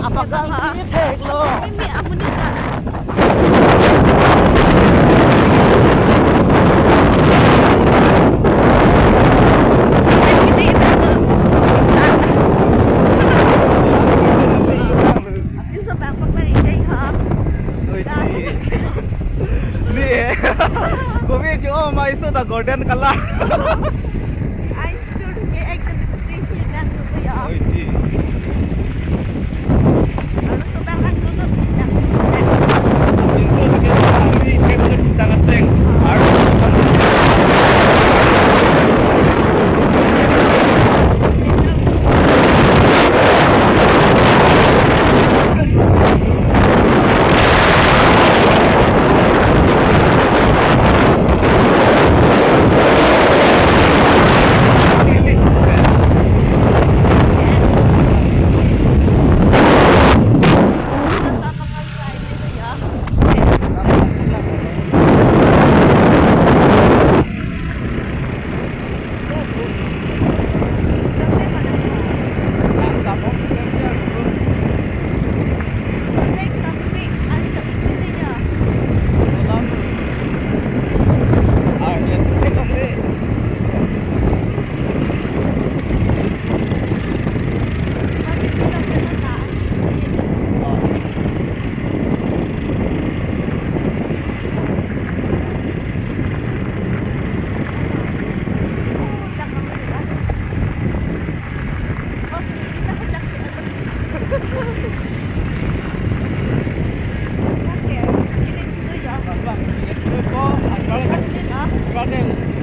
Apakah ini tek lo? Mimi amo nita. Yung sa backpack lang ikay ha. Nih, kami cuma mau itu dah golden color. Ay, turun kay ay kan stay here na ko ya. Ano sa backpack ko to? Itu kita tangan teng. Sa mga side ko ya.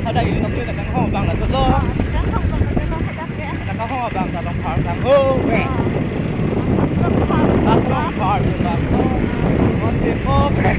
Ada ini namanya dengan hong bang lah tu tu. Dengan hong bang dalam park bang. Oh, okay. Dalam park bang. Oh, okay.